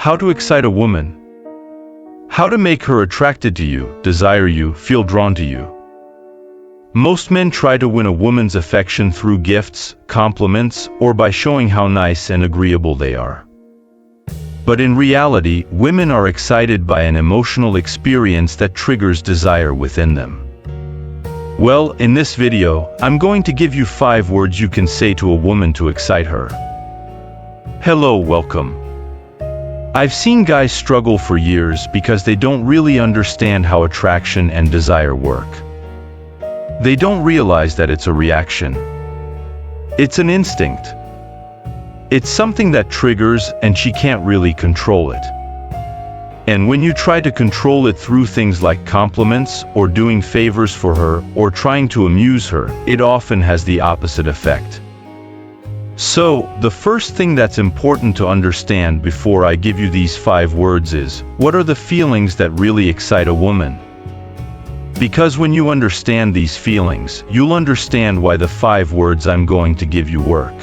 How to excite a woman. How to make her attracted to you, desire you, feel drawn to you. Most men try to win a woman's affection through gifts, compliments, or by showing how nice and agreeable they are. But in reality, women are excited by an emotional experience that triggers desire within them. Well, in this video, I'm going to give you 5 words you can say to a woman to excite her. Hello, welcome. I've seen guys struggle for years because they don't really understand how attraction and desire work. They don't realize that it's a reaction. It's an instinct. It's something that triggers and she can't really control it. And when you try to control it through things like compliments or doing favors for her or trying to amuse her, it often has the opposite effect. So, the first thing that's important to understand before I give you these 5 words is, what are the feelings that really excite a woman? Because when you understand these feelings, you'll understand why the 5 words I'm going to give you work.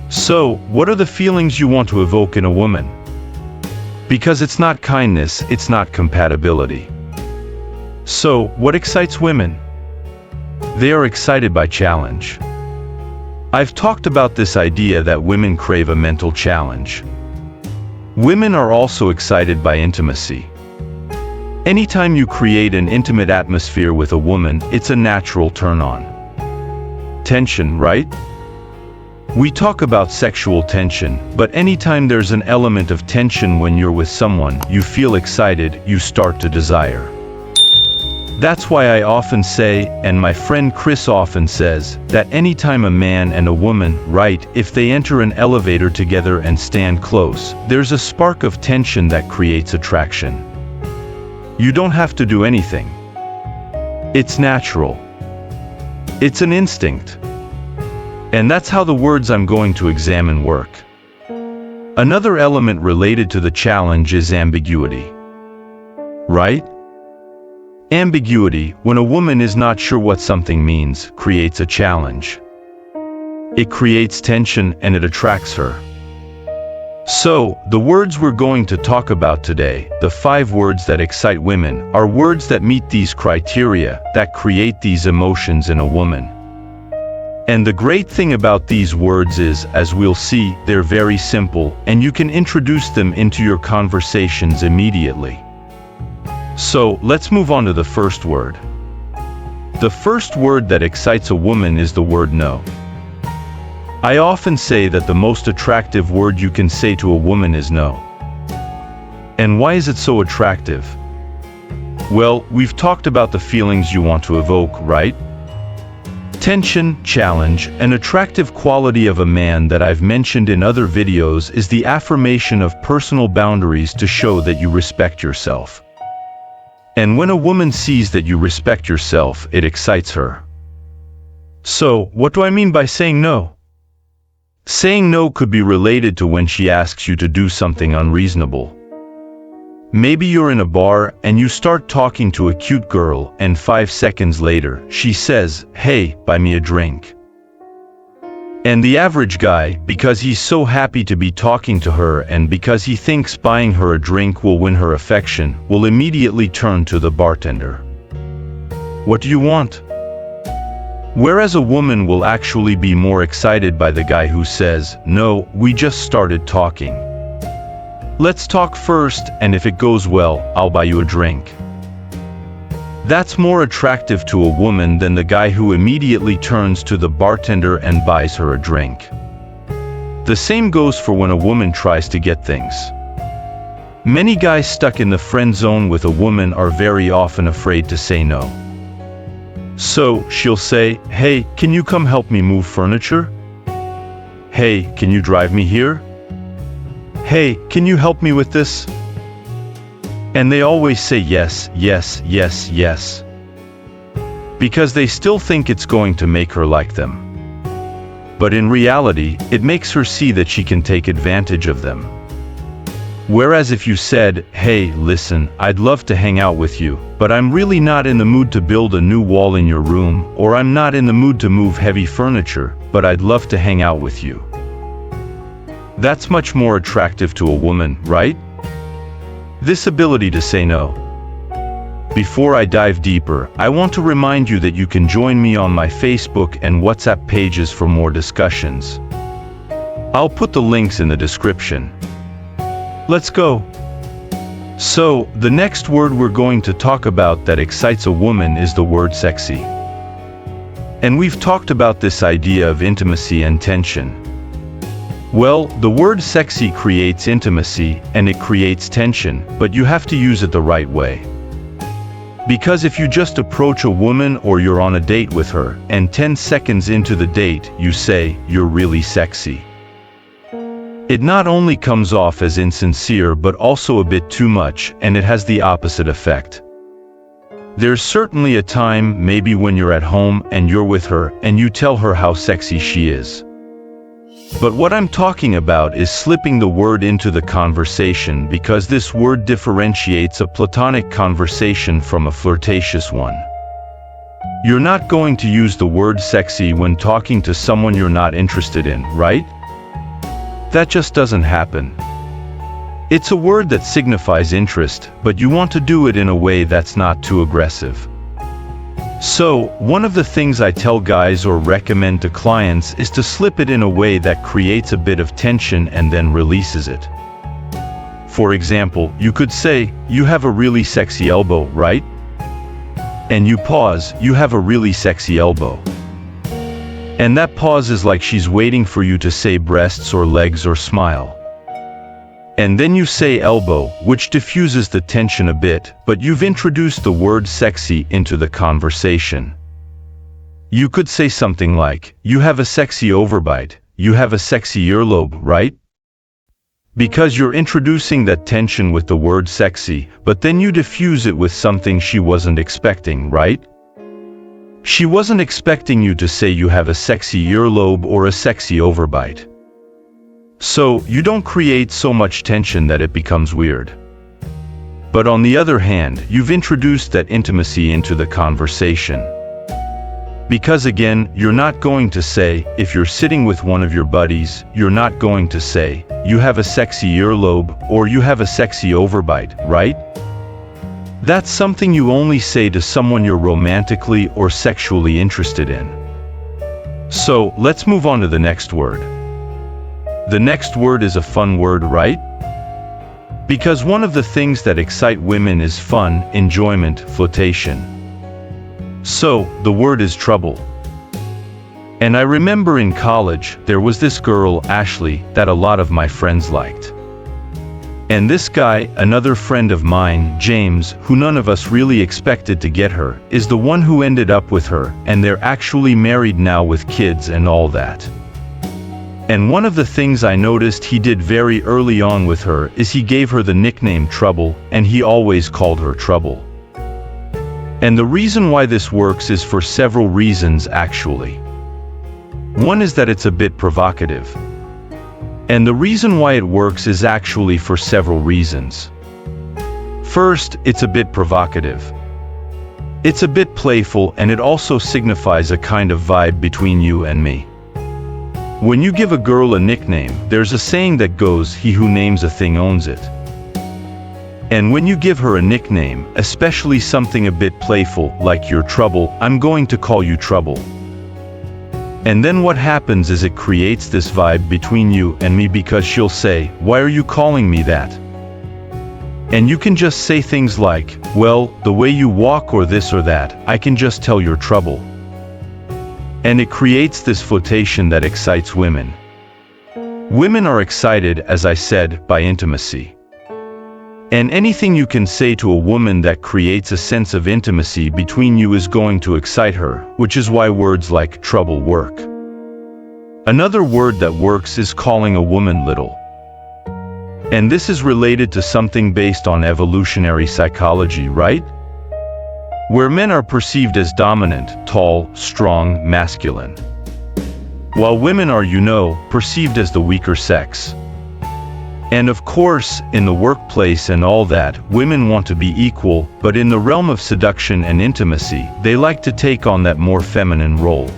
So, what are the feelings you want to evoke in a woman? Because it's not kindness, it's not compatibility. So, what excites women? They are excited by challenge. I've talked about this idea that women crave a mental challenge. Women are also excited by intimacy. Anytime you create an intimate atmosphere with a woman, it's a natural turn-on. Tension, right? We talk about sexual tension, but anytime there's an element of tension when you're with someone, you feel excited, you start to desire. That's why I often say, and my friend Chris often says, that anytime a man and a woman, right, if they enter an elevator together and stand close, there's a spark of tension that creates attraction. You don't have to do anything. It's natural. It's an instinct. And that's how the words I'm going to examine work. Another element related to the challenge is ambiguity. Right? Ambiguity, when a woman is not sure what something means, creates a challenge. It creates tension and it attracts her. So, the words we're going to talk about today, the 5 words that excite women, are words that meet these criteria, that create these emotions in a woman. And the great thing about these words is, as we'll see, they're very simple, and you can introduce them into your conversations immediately. So, let's move on to the first word. The first word that excites a woman is the word no. I often say that the most attractive word you can say to a woman is no. And why is it so attractive? Well, we've talked about the feelings you want to evoke, right? Tension, challenge, an attractive quality of a man that I've mentioned in other videos is the affirmation of personal boundaries to show that you respect yourself. And when a woman sees that you respect yourself, it excites her. So, what do I mean by saying no? Saying no could be related to when she asks you to do something unreasonable. Maybe you're in a bar and you start talking to a cute girl and 5 seconds later, she says, "Hey, buy me a drink." And the average guy, because he's so happy to be talking to her and because he thinks buying her a drink will win her affection, will immediately turn to the bartender. What do you want? Whereas a woman will actually be more excited by the guy who says, "No, we just started talking. Let's talk first, and if it goes well, I'll buy you a drink." That's more attractive to a woman than the guy who immediately turns to the bartender and buys her a drink. The same goes for when a woman tries to get things. Many guys stuck in the friend zone with a woman are very often afraid to say no. So, she'll say, "Hey, can you come help me move furniture? Hey, can you drive me here? Hey, can you help me with this?" And they always say yes, yes, yes, yes. Because they still think it's going to make her like them. But in reality, it makes her see that she can take advantage of them. Whereas if you said, "Hey, listen, I'd love to hang out with you, but I'm really not in the mood to build a new wall in your room, or I'm not in the mood to move heavy furniture, but I'd love to hang out with you." That's much more attractive to a woman, right? This ability to say no. Before I dive deeper, I want to remind you that you can join me on my Facebook and WhatsApp pages for more discussions. I'll put the links in the description. Let's go. So, the next word we're going to talk about that excites a woman is the word sexy. And we've talked about this idea of intimacy and tension. Well, the word sexy creates intimacy and it creates tension, but you have to use it the right way. Because if you just approach a woman or you're on a date with her, and 10 seconds into the date you say, "You're really sexy," it not only comes off as insincere but also a bit too much, and it has the opposite effect. There's certainly a time, maybe when you're at home and you're with her, and you tell her how sexy she is. But what I'm talking about is slipping the word into the conversation, because this word differentiates a platonic conversation from a flirtatious one. You're not going to use the word sexy when talking to someone you're not interested in, right? That just doesn't happen. It's a word that signifies interest, but you want to do it in a way that's not too aggressive. So, one of the things I tell guys or recommend to clients is to slip it in a way that creates a bit of tension and then releases it. For example, you could say, "You have a really sexy elbow, right?" And you pause, "You have a really sexy elbow." And that pause is like she's waiting for you to say breasts or legs or smile. And then you say elbow, which diffuses the tension a bit, but you've introduced the word sexy into the conversation. You could say something like, "You have a sexy overbite, you have a sexy earlobe, right?" Because you're introducing that tension with the word sexy, but then you diffuse it with something she wasn't expecting, right? She wasn't expecting you to say you have a sexy earlobe or a sexy overbite. So, you don't create so much tension that it becomes weird. But on the other hand, you've introduced that intimacy into the conversation. Because again, you're not going to say, if you're sitting with one of your buddies, you're not going to say, "You have a sexy earlobe," or "You have a sexy overbite," right? That's something you only say to someone you're romantically or sexually interested in. So, let's move on to the next word. The next word is a fun word, right? Because one of the things that excite women is fun, enjoyment, flirtation. So, the word is trouble. And I remember in college, there was this girl, Ashley, that a lot of my friends liked. And this guy, another friend of mine, James, who none of us really expected to get her, is the one who ended up with her, and they're actually married now with kids and all that. And one of the things I noticed he did very early on with her is he gave her the nickname Trouble, and he always called her Trouble. And the reason why this works is for several reasons, actually. One is that it's a bit provocative. And the reason why it works is actually for several reasons. First, it's a bit provocative. It's a bit playful, and it also signifies a kind of vibe between you and me. When you give a girl a nickname, there's a saying that goes, "He who names a thing owns it." And when you give her a nickname, especially something a bit playful, like "You're Trouble," "I'm going to call you Trouble." And then what happens is it creates this vibe between you and me, because she'll say, "Why are you calling me that?" And you can just say things like, "Well, the way you walk or this or that, I can just tell you're trouble." And it creates this flirtation that excites women. Women are excited, as I said, by intimacy. And anything you can say to a woman that creates a sense of intimacy between you is going to excite her, which is why words like trouble work. Another word that works is calling a woman little. And this is related to something based on evolutionary psychology, right? Where men are perceived as dominant, tall, strong, masculine. While women are, perceived as the weaker sex. And of course, in the workplace and all that, women want to be equal, but in the realm of seduction and intimacy, they like to take on that more feminine role.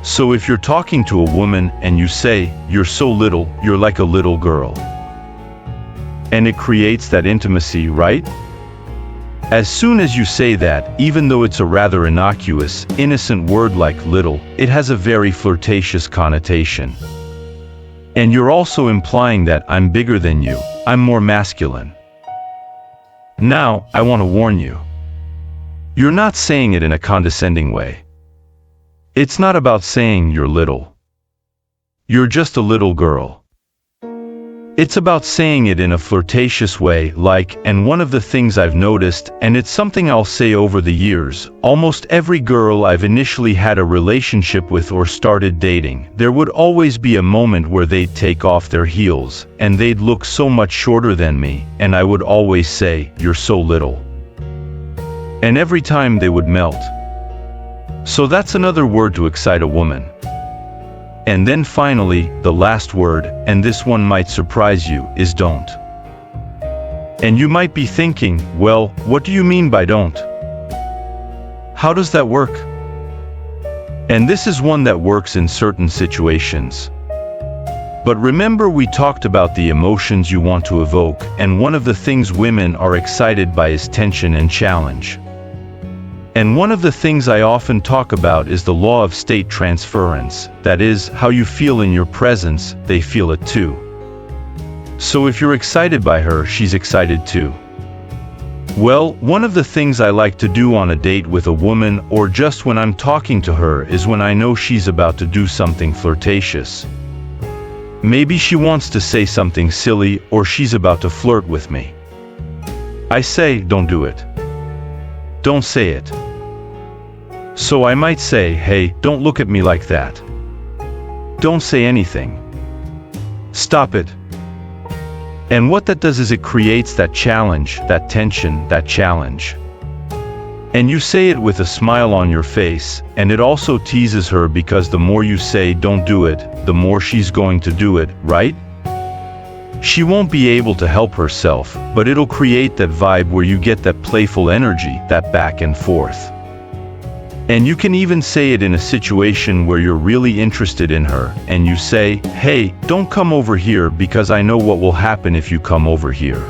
So if you're talking to a woman and you say, "You're so little, you're like a little girl," and it creates that intimacy, right? As soon as you say that, even though it's a rather innocuous, innocent word like little, it has a very flirtatious connotation. And you're also implying that I'm bigger than you, I'm more masculine. Now, I want to warn you. You're not saying it in a condescending way. It's not about saying you're little. You're just a little girl. It's about saying it in a flirtatious way, like, and one of the things I've noticed, and it's something I'll say over the years, almost every girl I've initially had a relationship with or started dating, there would always be a moment where they'd take off their heels, and they'd look so much shorter than me, and I would always say, "You're so little." And every time they would melt. So that's another word to excite a woman. And then finally, the last word, and this one might surprise you, is don't. And you might be thinking, well, what do you mean by don't? How does that work? And this is one that works in certain situations. But remember, we talked about the emotions you want to evoke, and one of the things women are excited by is tension and challenge. And one of the things I often talk about is the law of state transference, that is, how you feel in your presence, they feel it too. So if you're excited by her, she's excited too. Well, one of the things I like to do on a date with a woman, or just when I'm talking to her, is when I know she's about to do something flirtatious. Maybe she wants to say something silly, or she's about to flirt with me. I say, don't do it. Don't say it. So I might say, hey, don't look at me like that. Don't say anything. Stop it. And what that does is it creates that challenge, that tension, that challenge. And you say it with a smile on your face, and it also teases her because the more you say don't do it, the more she's going to do it, right? She won't be able to help herself, but it'll create that vibe where you get that playful energy, that back and forth. And you can even say it in a situation where you're really interested in her, and you say, hey, don't come over here because I know what will happen if you come over here.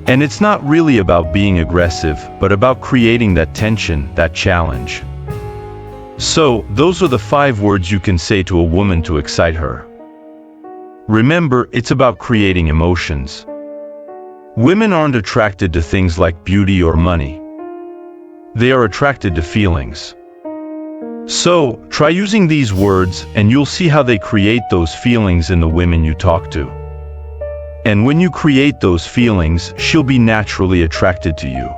And it's not really about being aggressive, but about creating that tension, that challenge. So, those are the 5 words you can say to a woman to excite her. Remember, it's about creating emotions. Women aren't attracted to things like beauty or money. They are attracted to feelings. So, try using these words, and you'll see how they create those feelings in the women you talk to. And when you create those feelings, she'll be naturally attracted to you.